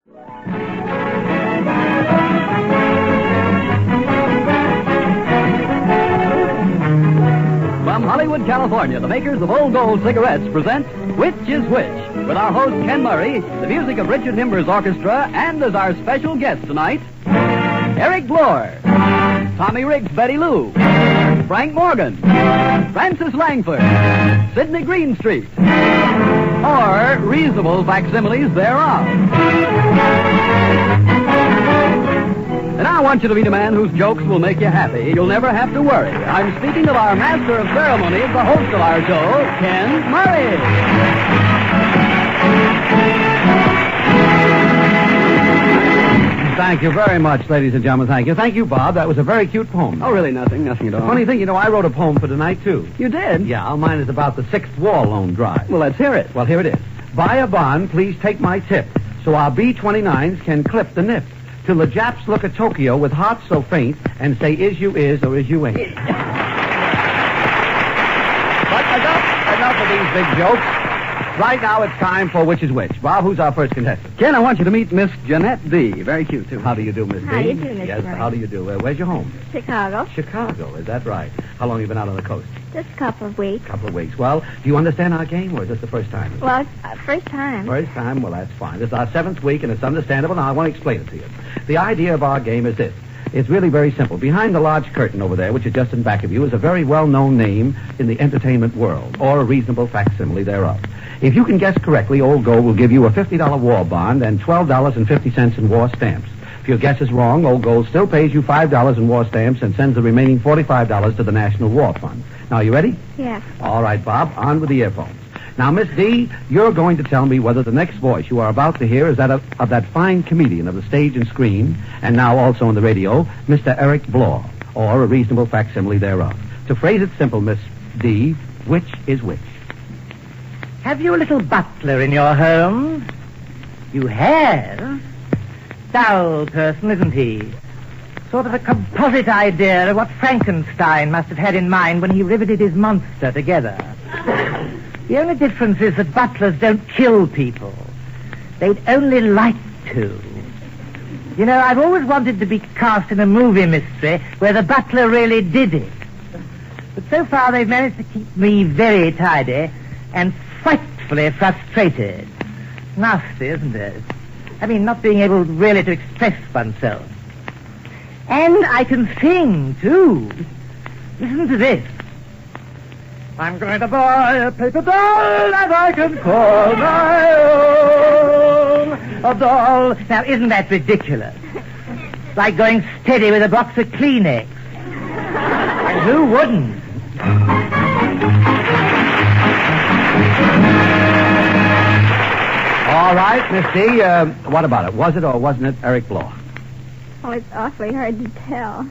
From Hollywood, California, the makers of Old Gold cigarettes present Which is Which? With our host, Ken Murray, the music of Richard Himber's orchestra, and as our special guest tonight, Eric Blore, Tommy Riggs' Betty Lou, Frank Morgan, Francis Langford, Sydney Greenstreet, or reasonable facsimiles thereof. And I want you to meet a man whose jokes will make you happy. You'll never have to worry. I'm speaking of our master of ceremonies, the host of our show, Ken Murray. Thank you very much, ladies and gentlemen. Thank you. Thank you, Bob. That was a very cute poem. Oh, really? Nothing at all. Funny thing, I wrote a poem for tonight, too. You did? Yeah, mine is about the 6th War Loan Drive. Well, let's hear it. Well, here it is. Buy a bond, please take my tip, so our B-29s can clip the nip, till the Japs look at Tokyo with hearts so faint and say, is you is or is you ain't. But enough of these big jokes. Right now it's time for Which is Which. Bob, who's our first contestant? Ken, I want you to meet Miss Jeanette D. Very cute, too. How do you do, Miss D? How do you do, Mr. Yes, Murray? how do you do? Where's your home? Chicago. Chicago, is that right? How long have you been out on the coast? Just a couple of weeks. Couple of weeks. Well, do you understand our game, or is this the first time? Well, it's first time. First time? Well, that's fine. This is our 7th week, and it's understandable. Now, I want to explain it to you. The idea of our game is this. It's really very simple. Behind the large curtain over there, which is just in back of you, is a very well-known name in the entertainment world, or a reasonable facsimile thereof. If you can guess correctly, Old Gold will give you a $50 war bond and $12.50 in war stamps. If your guess is wrong, Old Gold still pays you $5 in war stamps and sends the remaining $45 to the National War Fund. Now, you ready? Yes. All right, Bob, on with the earphones. Now, Miss D, you're going to tell me whether the next voice you are about to hear is that of that fine comedian of the stage and screen, and now also on the radio, Mr. Eric Blore, or a reasonable facsimile thereof. To phrase it simple, Miss D, which is which? Have you a little butler in your home? You have? Dull person, isn't he? Sort of a composite idea of what Frankenstein must have had in mind when he riveted his monster together. The only difference is that butlers don't kill people. They'd only like to. You know, I've always wanted to be cast in a movie mystery where the butler really did it. But so far they've managed to keep me very tidy and frightfully frustrated. Nasty, isn't it? I mean, not being able really to express oneself. And I can sing, too. Listen to this. I'm going to buy a paper doll that I can call my own. A doll. Now, isn't that ridiculous? Like going steady with a box of Kleenex. And who wouldn't? All right, Miss D, what about it? Was it or wasn't it Eric Blore? Oh, it's awfully hard to tell.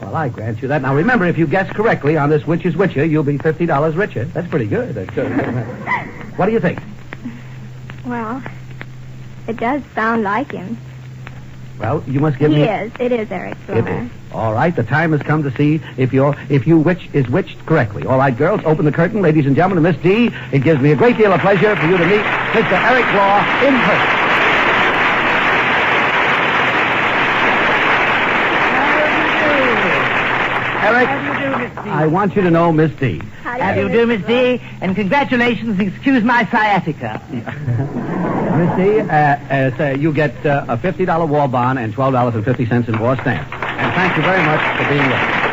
Well, I grant you that. Now, remember, if you guess correctly on this Which is Whicher, you'll be $50 richer. That's pretty good. That's good. What do you think? Well, it does sound like him. Well, you must give He me... is. It is Eric Blore. It is. All right, the time has come to see if you which is whiched correctly. All right, girls, open the curtain. Ladies and gentlemen, Miss D, it gives me a great deal of pleasure for you to meet Mr. Eric Blore in person. Eric, How do you do, Miss D? I want you to know Miss D. How do you do, Miss D? And congratulations, and excuse my sciatica. Miss D, you get a $50 war bond and $12.50 in war stamps. And thank you very much for being with us.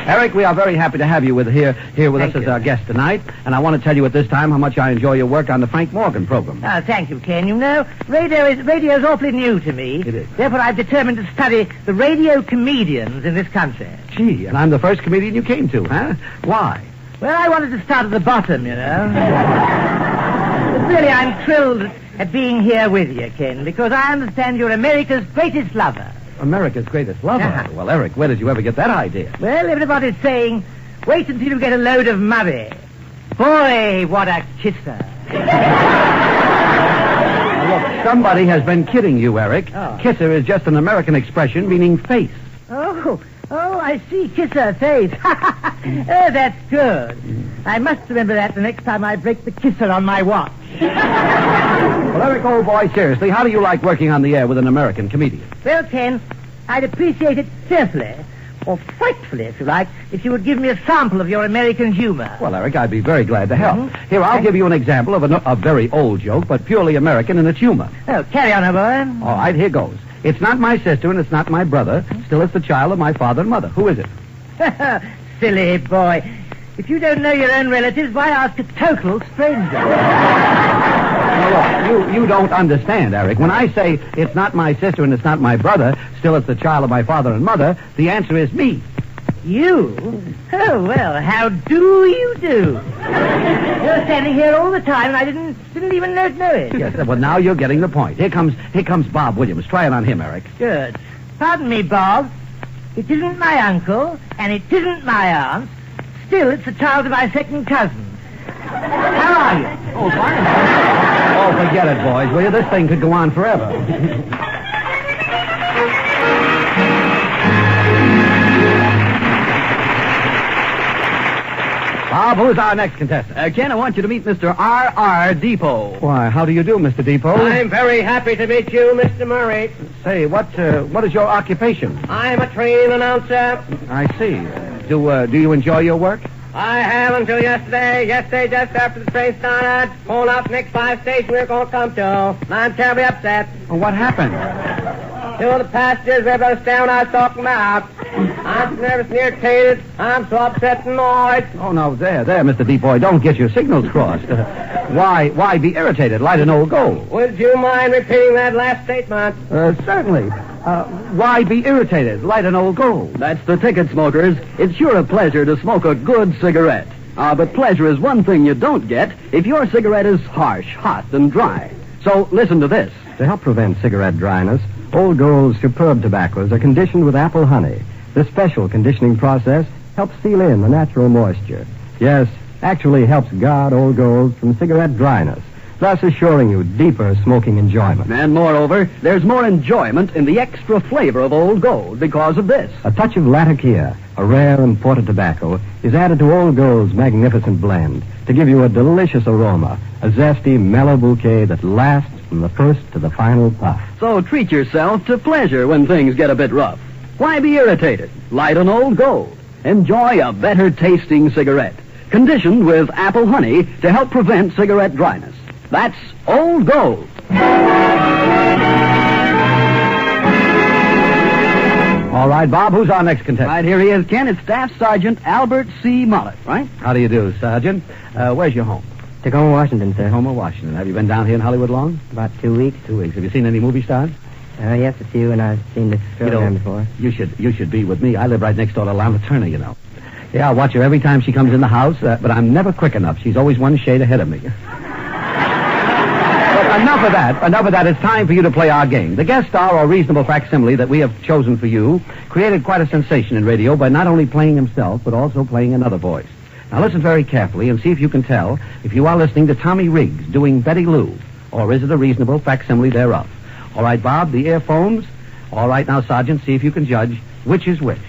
Eric, we are very happy to have you here with us as our guest tonight. And I want to tell you at this time how much I enjoy your work on the Frank Morgan program. Oh, thank you, Ken. You know, radio is awfully new to me. It is. Therefore, I've determined to study the radio comedians in this country. Gee, and I'm the first comedian you came to, huh? Why? Well, I wanted to start at the bottom, you know. But really, I'm thrilled at being here with you, Ken, because I understand you're America's greatest lover. America's greatest lover. Uh-huh. Well, Eric, where did you ever get that idea? Well, everybody's saying, wait until you get a load of Murray. Boy, what a kisser. Look, somebody has been kidding you, Eric. Oh. Kisser is just an American expression meaning face. Oh, I see. Kisser face. Oh, that's good. I must remember that the next time I break the kisser on my watch. Well, Eric, Eric, old boy, seriously, how do you like working on the air with an American comedian? Well, Ken, I'd appreciate it fearfully, or frightfully, if you like, if you would give me a sample of your American humor. Well, Eric, I'd be very glad to help. Mhm. Here, I'll give you an example of a very old joke, but purely American in its humor. Oh, carry on, old boy. All right, here goes. It's not my sister and it's not my brother. Still, it's the child of my father and mother. Who is it? Silly boy. If you don't know your own relatives, why ask a total stranger? Now, look, you don't understand, Eric. When I say it's not my sister and it's not my brother, still it's the child of my father and mother, the answer is me. You? Oh, well, how do you do? You're standing here all the time, and I didn't even know it. Yes, well, now you're getting the point. Here comes Bob Williams. Try it on him, Eric. Good. Pardon me, Bob. It isn't my uncle, and it isn't my aunt. Still, it's the child of my second cousin. How are you? Oh, fine. Oh, forget it, boys, will you? This thing could go on forever. Bob, who's our next contestant? Ken, I want you to meet Mr. R.R. Depot. Why, how do you do, Mr. Depot? I'm very happy to meet you, Mr. Murray. Say, what is your occupation? I'm a train announcer. I see. Do you enjoy your work? I have until yesterday. Yesterday, just after the train started, pulled out the next 5 stations we're going to come to. And I'm terribly upset. Well, what happened? Two of the passengers were able to stand what I was talking about. I'm so nervous and irritated. I'm so upset and annoyed. Oh, no, there, Mr. Depot. Don't get your signals crossed. Why be irritated? Light an old goal. Would you mind repeating that last statement? Certainly. Why be irritated? Light an old goal. That's the ticket, smokers. It's sure a pleasure to smoke a good cigarette. But pleasure is one thing you don't get if your cigarette is harsh, hot, and dry. So listen to this. To help prevent cigarette dryness, Old Gold's superb tobaccos are conditioned with apple honey. This special conditioning process helps seal in the natural moisture. Yes, actually helps guard Old Gold from cigarette dryness, thus assuring you deeper smoking enjoyment. And moreover, there's more enjoyment in the extra flavor of Old Gold because of this. A touch of Latakia, a rare imported tobacco, is added to Old Gold's magnificent blend to give you a delicious aroma, a zesty, mellow bouquet that lasts from the first to the final puff. So treat yourself to pleasure when things get a bit rough. Why be irritated? Light an Old Gold. Enjoy a better tasting cigarette, conditioned with apple honey to help prevent cigarette dryness. That's Old Gold. All right, Bob, who's our next contestant? Right, here he is, Ken. It's Staff Sergeant Albert C. Mullet, right? How do you do, Sergeant? Where's your home? Tacoma, Washington, sir. Tacoma, Washington. Have you been down here in Hollywood long? About 2 weeks. 2 weeks. Have you seen any movie stars? Yes, a few, and I've seen this program before. You should be with me. I live right next door to Lana Turner, you know. Yeah, I watch her every time she comes in the house, but I'm never quick enough. She's always one shade ahead of me. But enough of that. It's time for you to play our game. The guest star or reasonable facsimile that we have chosen for you created quite a sensation in radio by not only playing himself, but also playing another voice. Now listen very carefully and see if you can tell if you are listening to Tommy Riggs doing Betty Lou, or is it a reasonable facsimile thereof. All right, Bob, the earphones. All right, now, Sergeant, see if you can judge which is which.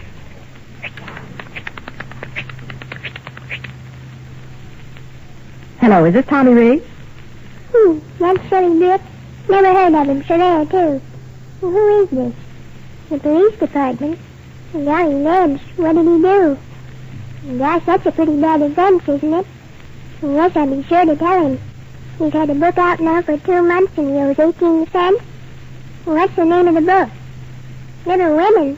Hello, is this Tommy Riggs? That's silly bit. Never heard of him, so there, too. Well, who is this? The police department? Golly Lebs, what did he do? Gosh, that's a pretty bad offense, isn't it? Yes, I'll be sure to tell him. He's had a book out now for 2 months and he owes 18 cents. What's the name of the book? Little Women.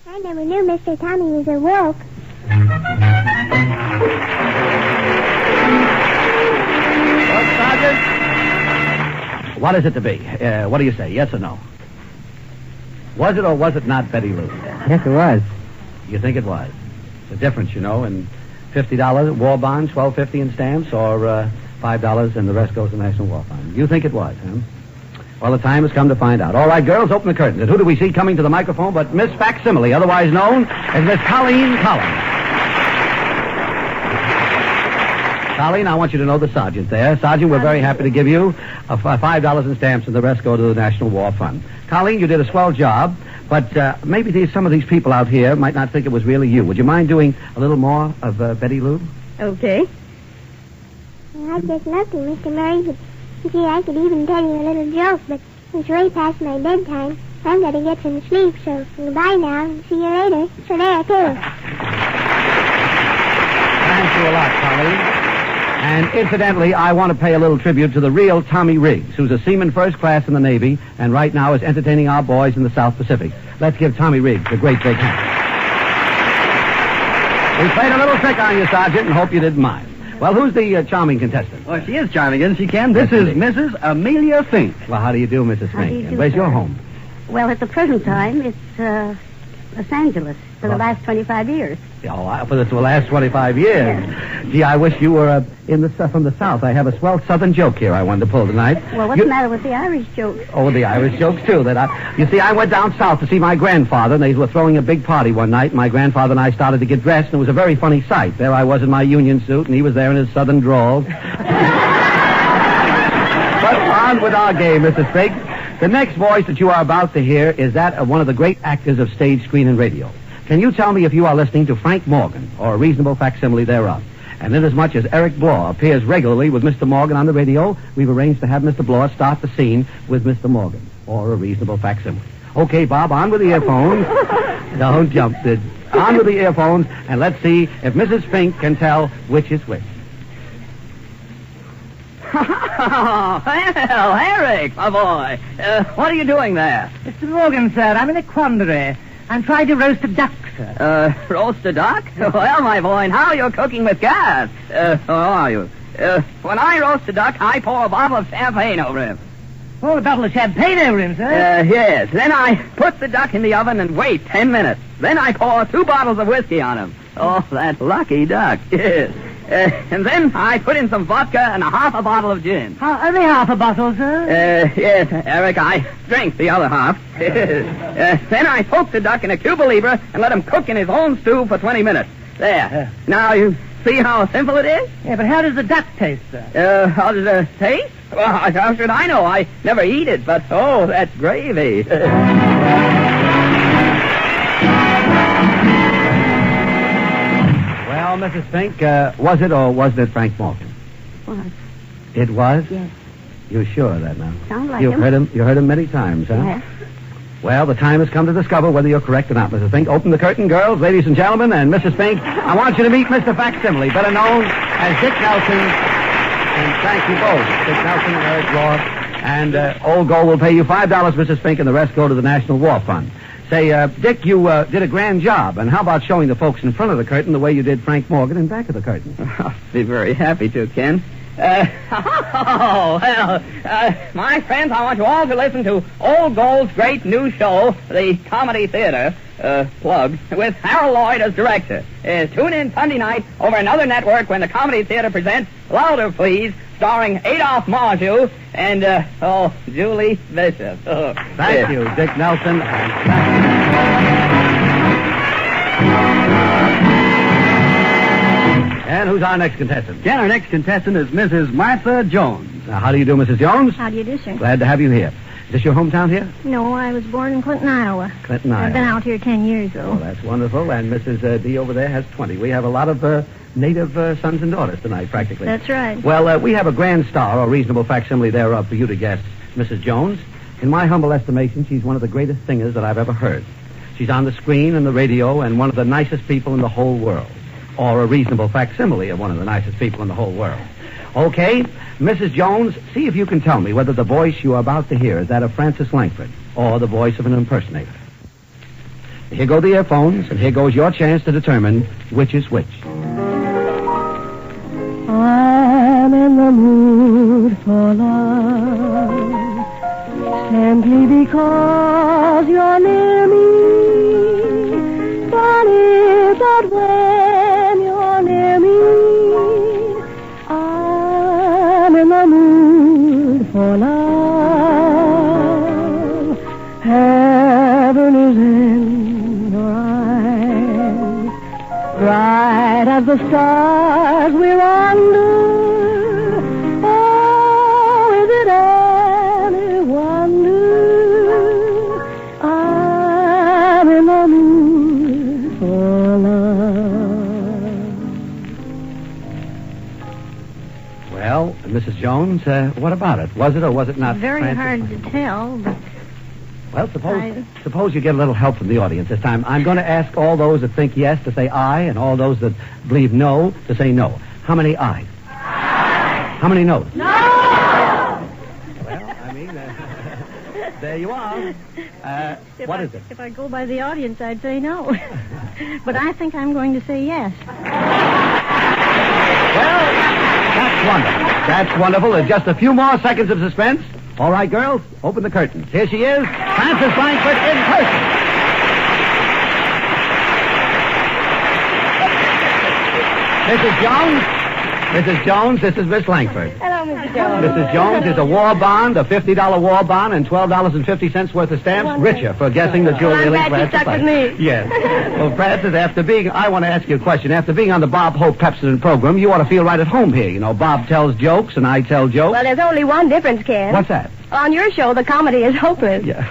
I never knew Mr. Tommy was a wolf. Sergeant? What is it to be? What do you say, yes or no? Was it or was it not Betty Lou? Yes, it was. You think it was? The difference, you know, in $50 war bond, $12.50 in stamps, or $5 and the rest goes to the National War Fund. You think it was, huh? Well, the time has come to find out. All right, girls, open the curtains. And who do we see coming to the microphone but Miss Facsimile, otherwise known as Miss Colleen Collins. Colleen, I want you to know the sergeant there. Sergeant, we're very happy to give you $5 in stamps and the rest go to the National War Fund. Colleen, you did a swell job, but maybe some of these people out here might not think it was really you. Would you mind doing a little more of Betty Lou? Okay. Well, I just love you, Mr. Murray, but Gee, I could even tell you a little joke, but it's way past my bedtime. I'm going to get some sleep, so goodbye now, and see you later. So there, too. Thank you a lot, Tommy. And incidentally, I want to pay a little tribute to the real Tommy Riggs, who's a seaman first class in the Navy, and right now is entertaining our boys in the South Pacific. Let's give Tommy Riggs a great big hand. We played a little trick on you, Sergeant, and hope you didn't mind. Well, who's the charming contestant? Well, she is charming, isn't she, Ken? This is Mrs. Amelia Fink. Well, how do you do, Mrs. How do you Fink? do, And where's your sir? home? Well, at the present time, it's Los Angeles for the last 25 years. Oh, for the last 25 years. Gee, I wish you were from the South. I have a swell Southern joke here I wanted to pull tonight. Well, what's the matter with the Irish jokes? Oh, the Irish jokes, too. You see, I went down south to see my grandfather, and they were throwing a big party one night. And my grandfather and I started to get dressed, and it was a very funny sight. There I was in my union suit, and he was there in his Southern drawl. But on with our game, Mrs. Fink. The next voice that you are about to hear is that of one of the great actors of stage, screen, and radio. Can you tell me if you are listening to Frank Morgan, or a reasonable facsimile thereof? And inasmuch as Eric Blore appears regularly with Mr. Morgan on the radio, we've arranged to have Mr. Blore start the scene with Mr. Morgan, or a reasonable facsimile. Okay, Bob, on with the earphones. Don't jump, Sid. On with the earphones, and let's see if Mrs. Fink can tell which is which. Well, Eric, my boy. What are you doing there? Mr. Morgan, sir, I'm in a quandary. I'm trying to roast a duck, sir. Roast a duck? Well, my boy, now you're cooking with gas. How are you? When I roast a duck, I pour a bottle of champagne over him. Pour a bottle of champagne over him, sir? Yes. Then I put the duck in the oven and wait 10 minutes. Then I pour 2 bottles of whiskey on him. Oh, that lucky duck. Yes. And then I put in some vodka and a half a bottle of gin. Only half a bottle, sir? Yes, Eric, I drank the other half. Then I poke the duck in a Cuba Libre and let him cook in his own stew for 20 minutes. There. Now you see how simple it is? Yeah, but how does the duck taste, sir? How does it taste? Well, how should I know? I never eat it, but oh, that's gravy. Well, Mrs. Fink, was it or wasn't it Frank Morgan? Was. It was? Yes. You sure of that now? Sounds like You've him. You heard him many times, huh? Yes. Well, the time has come to discover whether you're correct or not, Mrs. Fink. Open the curtain, girls, ladies and gentlemen, and Mrs. Fink, I want you to meet Mr. Facsimile, better known as Dick Nelson. And thank you both, Dick Nelson and Eric Blore. And Old Gold will pay you $5, Mrs. Fink, and the rest go to the National War Fund. Say, Dick, you did a grand job, and how about showing the folks in front of the curtain the way you did Frank Morgan in back of the curtain? I'll be very happy to, Ken. My friends, I want you all to listen to Old Gold's great new show, the Comedy Theater, plug, with Harold Lloyd as director. Tune in Sunday night over another network when the Comedy Theater presents Louder, Please, starring Adolph Marjou and, Julie Bishop. Thank you, Dick Nelson. And who's our next contestant? Ken, our next contestant is Mrs. Martha Jones. Now, how do you do, Mrs. Jones? How do you do, sir? Glad to have you here. Is this your hometown here? No, I was born in Clinton, Iowa. Clinton, Iowa. I've been out here 10 years, Oh, though. that's wonderful. And Mrs. D over there has 20. We have a lot of native sons and daughters tonight, practically. That's right. Well, we have a grand star, or reasonable facsimile thereof, for you to guess, Mrs. Jones. In my humble estimation, she's one of the greatest singers that I've ever heard. She's on the screen and the radio and one of the nicest people in the whole world. Or a reasonable facsimile of one of the nicest people in the whole world. Okay, Mrs. Jones, see if you can tell me whether the voice you are about to hear is that of Frances Langford or the voice of an impersonator. Here go the earphones, and here goes your chance to determine which is which. I'm in the mood for love, simply because you're near me. Funny, but when you're near me, I'm in the mood for love. Heaven is in your eyes, bright as the stars we're under. Oh, is it any wonder I'm in the mood for love? Well, Mrs. Mrs. Jones, what about it? Was it or was it not? Very Francis? hard to tell, but Well, suppose you get a little help from the audience this time. I'm going to ask all those that think yes to say aye, and all those that believe no to say no. How many ayes? Aye. How many no's? No! Well, I mean, there you are. What is it? If I go by the audience, I'd say no. But I think I'm going to say yes. Well, that's wonderful. That's wonderful. There's just a few more seconds of suspense. All right, girls, open the curtains. Here she is, Frances Langford in person. Mrs. Jones, this is Miss Langford. Hello, Mrs. Jones. Mrs. Jones is a war bond, a $50 war bond, and $12.50 worth of stamps. Richer for guessing that you're Well, I'm really glad you stuck with me. Yes. Well, Frances, I want to ask you a question. After being on the Bob Hope Pepsin program, you ought to feel right at home here. You know, Bob tells jokes and I tell jokes. Well, there's only one difference, Ken. What's that? On your show, the comedy is hopeless. Yeah.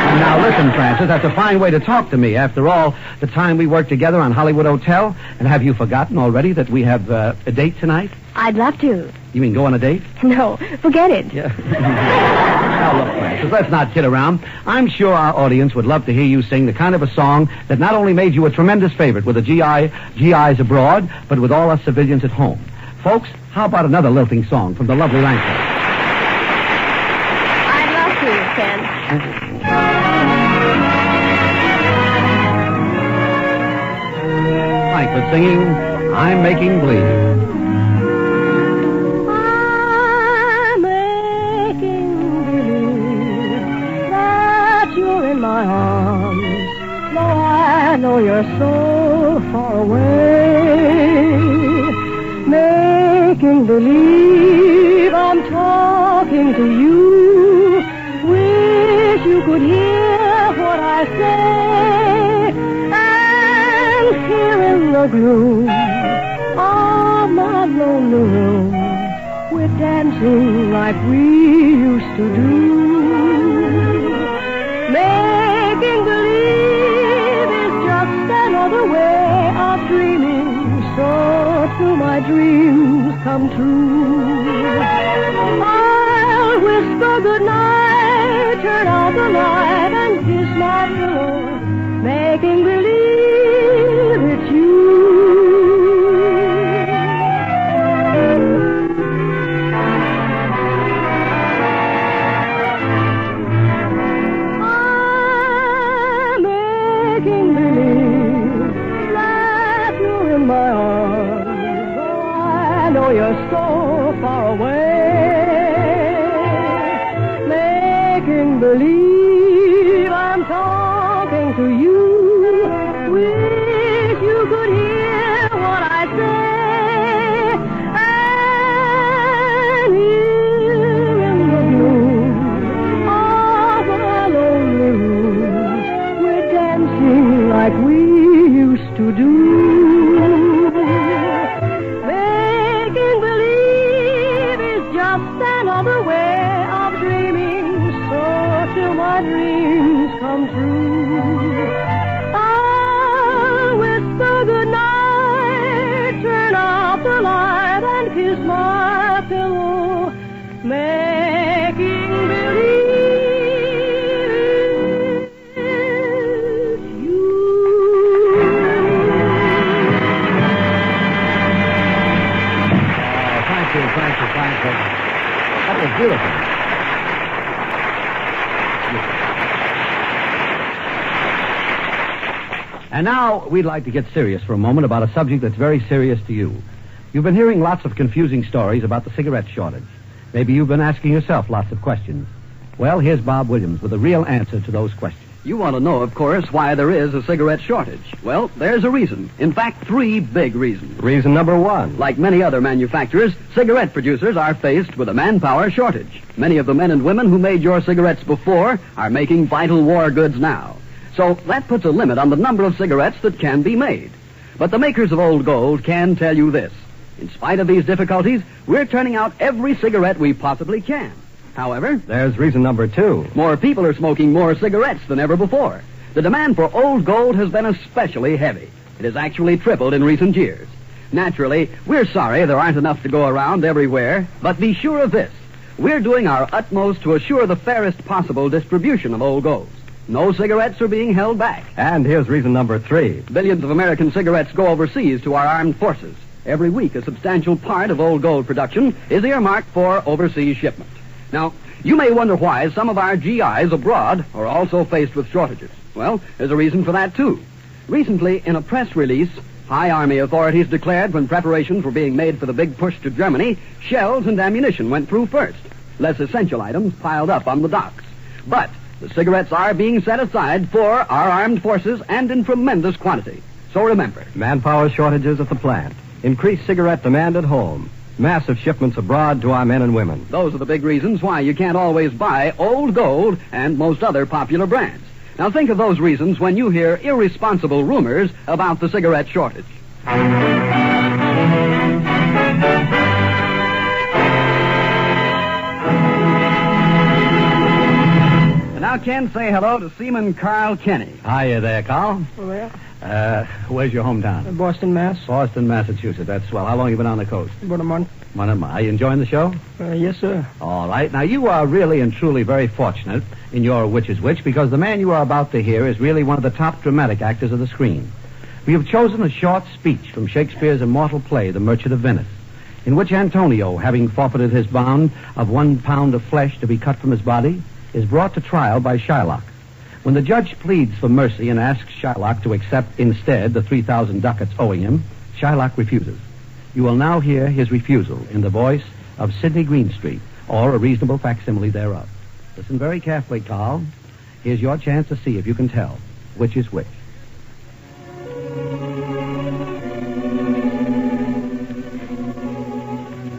Now, listen, Frances, that's a fine way to talk to me. After all, the time we worked together on Hollywood Hotel, and have you forgotten already that we have a date tonight? I'd love to. You mean go on a date? No, forget it. Yeah. Now, look, Frances, let's not kid around. I'm sure our audience would love to hear you sing the kind of a song that not only made you a tremendous favorite with the GIs abroad, but with all us civilians at home. Folks, how about another lilting song from the lovely Langford? I'd love to, Ken. Langford singing, I'm Making Believe. I'm making believe that you're in my arms, though I know you're so far away. Making believe I'm talking to you. Wish you could hear what I say. And here in the gloom of my lonely room, we're dancing like we used to do. Making believe is just another way of dreaming, so till my dreams come true. I'll whisper goodnight, turn out the light, and kiss my pillow, making believe it's you. I'm making believe that you're in my arms, though I know you're so far away. Making believe I'm talking to you. Wish you could hear what I say. And here in the gloom of our lonely room, we're dancing like we used to do. Making believe is just another way of dreaming, so till my dreams come true. I'll whisper goodnight, turn out the light, and kiss my pillow, making believe it's you. Thank you, Frances Langford. That was beautiful. And now we'd like to get serious for a moment about a subject that's very serious to you. You've been hearing lots of confusing stories about the cigarette shortage. Maybe you've been asking yourself lots of questions. Well, here's Bob Williams with a real answer to those questions. You want to know, of course, why there is a cigarette shortage. Well, there's a reason. In fact, 3 big reasons. Reason number 1. Like many other manufacturers, cigarette producers are faced with a manpower shortage. Many of the men and women who made your cigarettes before are making vital war goods now. So that puts a limit on the number of cigarettes that can be made. But the makers of Old Gold can tell you this. In spite of these difficulties, we're turning out every cigarette we possibly can. However, There's reason number 2. more people are smoking more cigarettes than ever before. The demand for Old Gold has been especially heavy. It has actually tripled in recent years. Naturally, we're sorry there aren't enough to go around everywhere, but be sure of this. We're doing our utmost to assure the fairest possible distribution of Old Golds. No cigarettes are being held back. And here's reason number 3. Billions of American cigarettes go overseas to our armed forces. Every week, a substantial part of Old Gold production is earmarked for overseas shipment. Now, you may wonder why some of our GIs abroad are also faced with shortages. Well, there's a reason for that, too. Recently, in a press release, High Army authorities declared when preparations were being made for the big push to Germany, shells and ammunition went through first. Less essential items piled up on the docks. But the cigarettes are being set aside for our armed forces and in tremendous quantity. So remember, Manpower shortages at the plant. Increased cigarette demand at home. Massive shipments abroad to our men and women. those are the big reasons why you can't always buy Old Gold and most other popular brands. Now think of those reasons when you hear irresponsible rumors about the cigarette shortage. And now, Ken, say hello to Seaman Carl Kenny. Hiya there, Carl. Well, Where's your hometown? Boston, Mass. Boston, Massachusetts. That's swell. How long have you been on the coast? About a month. Are you enjoying the show? Yes, sir. All right. Now, you are really and truly very fortunate in your Which is Which, because the man you are about to hear is really one of the top dramatic actors of the screen. We have chosen a short speech from Shakespeare's immortal play, The Merchant of Venice, in which Antonio, having forfeited his bond of 1 pound of flesh to be cut from his body, is brought to trial by Shylock. When the judge pleads for mercy and asks Shylock to accept instead the 3,000 ducats owing him, Shylock refuses. You will now hear his refusal in the voice of Sydney Greenstreet, or a reasonable facsimile thereof. Listen very carefully, Carl. Here's your chance to see if you can tell which is which.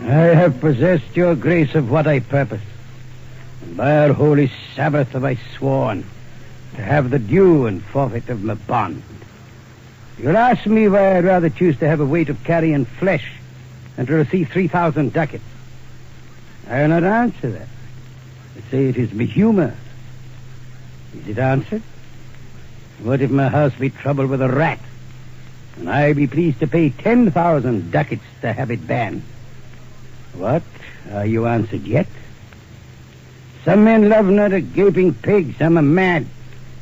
I have possessed your grace of what I purpose. And by our holy Sabbath have I sworn to have the due and forfeit of my bond. You'll ask me why I'd rather choose to have a weight of carrion flesh than to receive 3,000 ducats. I'll not answer that. I say it is my humor. Is it answered? What if my house be troubled with a rat, and I be pleased to pay 10,000 ducats to have it banned? What? Are you answered yet? Some men love not a gaping pig, some are mad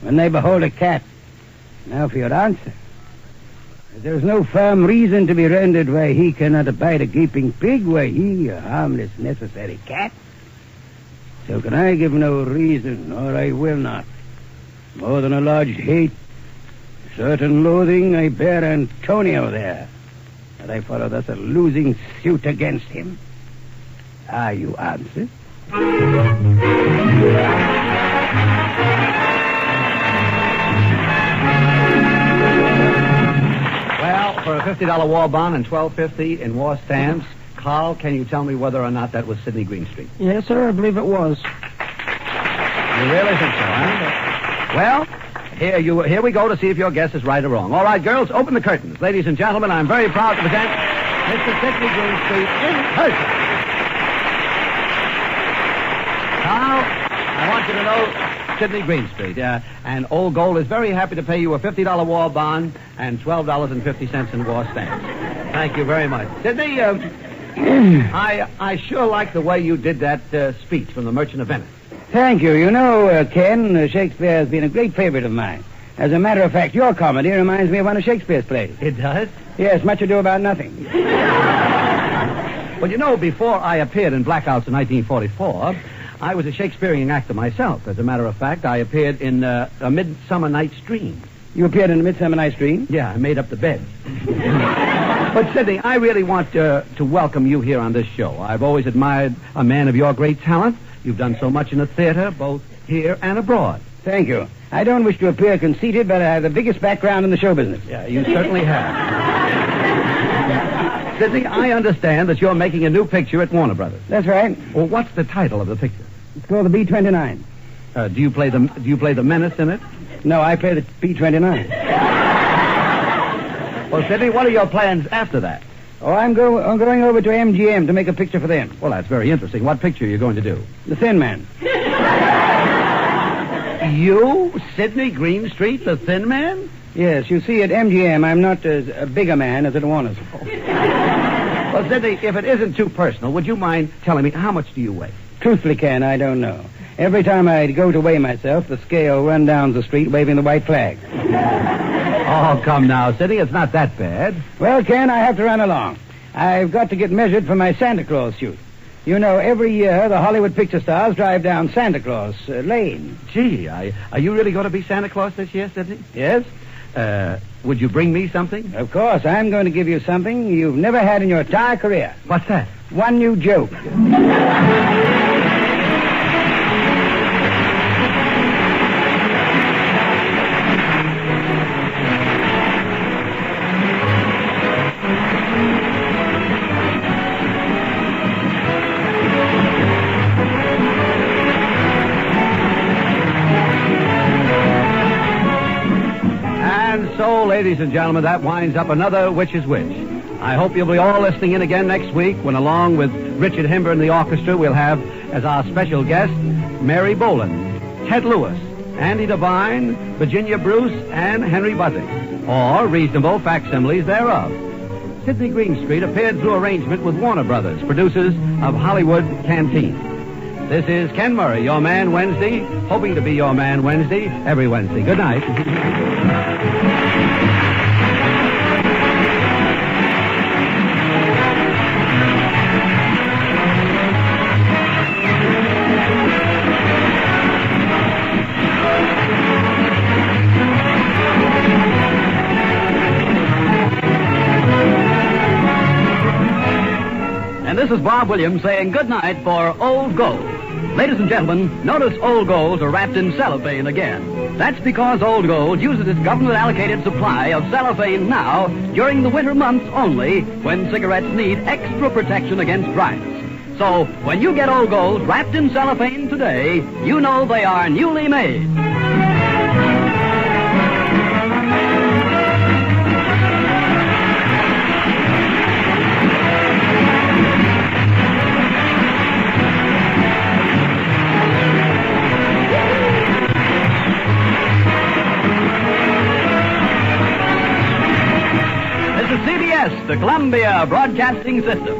when they behold a cat. Now for your answer. There is no firm reason to be rendered why he cannot abide a gaping pig, why he, a harmless, necessary cat. So can I give no reason, or I will not. More than a large hate, certain loathing, I bear Antonio there, and I follow thus a losing suit against him. Are you answered? Well, for a $50 war bond and $12.50 in war stamps, Carl, can you tell me whether or not that was Sydney Greenstreet? Yes, sir, I believe it was. You really think so, huh? Well, here we go to see if your guess is right or wrong. All right, girls, open the curtains. Ladies and gentlemen, I'm very proud to present Mr. Sydney Greenstreet in person. Carl, I want you to know Sydney Greenstreet, and Old Gold is very happy to pay you a $50 war bond and $12.50 in war stamps. Thank you very much. Sydney, I sure like the way you did that speech from The Merchant of Venice. Thank you. You know, Ken, Shakespeare has been a great favorite of mine. As a matter of fact, your comedy reminds me of one of Shakespeare's plays. It does? Yes, Much Ado About Nothing. Well, you know, before I appeared in Blackouts in 1944, I was a Shakespearean actor myself. As a matter of fact, I appeared in A Midsummer Night's Dream. You appeared in A Midsummer Night's Dream? Yeah, I made up the bed. But, Sydney, I really want to welcome you here on this show. I've always admired a man of your great talent. You've done so much in the theater, both here and abroad. Thank you. I don't wish to appear conceited, but I have the biggest background in the show business. Yeah, you certainly have. Sydney, I understand that you're making a new picture at Warner Brothers. That's right. Well, what's the title of the picture? It's called the B-29. Do you play the menace in it? No, I play the B-29. Well, Sydney, what are your plans after that? Oh, I'm going over to MGM to make a picture for them. Well, that's very interesting. What picture are you going to do? The Thin Man. You, Sydney Greenstreet, the Thin Man? Yes, you see, at MGM, I'm not as big a man as it was. Well, Sydney, if it isn't too personal, would you mind telling me how much do you weigh? Truthfully, Ken, I don't know. Every time I go to weigh myself, the scale run down the street waving the white flag. Oh, come now, Sydney. It's not that bad. Well, Ken, I have to run along. I've got to get measured for my Santa Claus suit. You know, every year the Hollywood picture stars drive down Santa Claus Lane. Gee, are you really going to be Santa Claus this year, Sydney? Yes? Would you bring me something? Of course. I'm going to give you something you've never had in your entire career. What's that? One new joke. So, ladies and gentlemen, that winds up another Witch's Witch. I hope you'll be all listening in again next week when, along with Richard Himber and the orchestra, we'll have as our special guest Mary Boland, Ted Lewis, Andy Devine, Virginia Bruce, and Henry Buzzing, or reasonable facsimiles thereof. Sydney Greenstreet appeared through arrangement with Warner Brothers, producers of Hollywood Canteen. This is Ken Murray, your man Wednesday, hoping to be your man Wednesday, every Wednesday. Good night. And this is Bob Williams saying good night for Old Gold. Ladies and gentlemen, notice Old Golds are wrapped in cellophane again. That's because Old Gold uses its government-allocated supply of cellophane now during the winter months only when cigarettes need extra protection against dryness. So, when you get Old Golds wrapped in cellophane today, you know they are newly made. CBS, the Columbia Broadcasting System.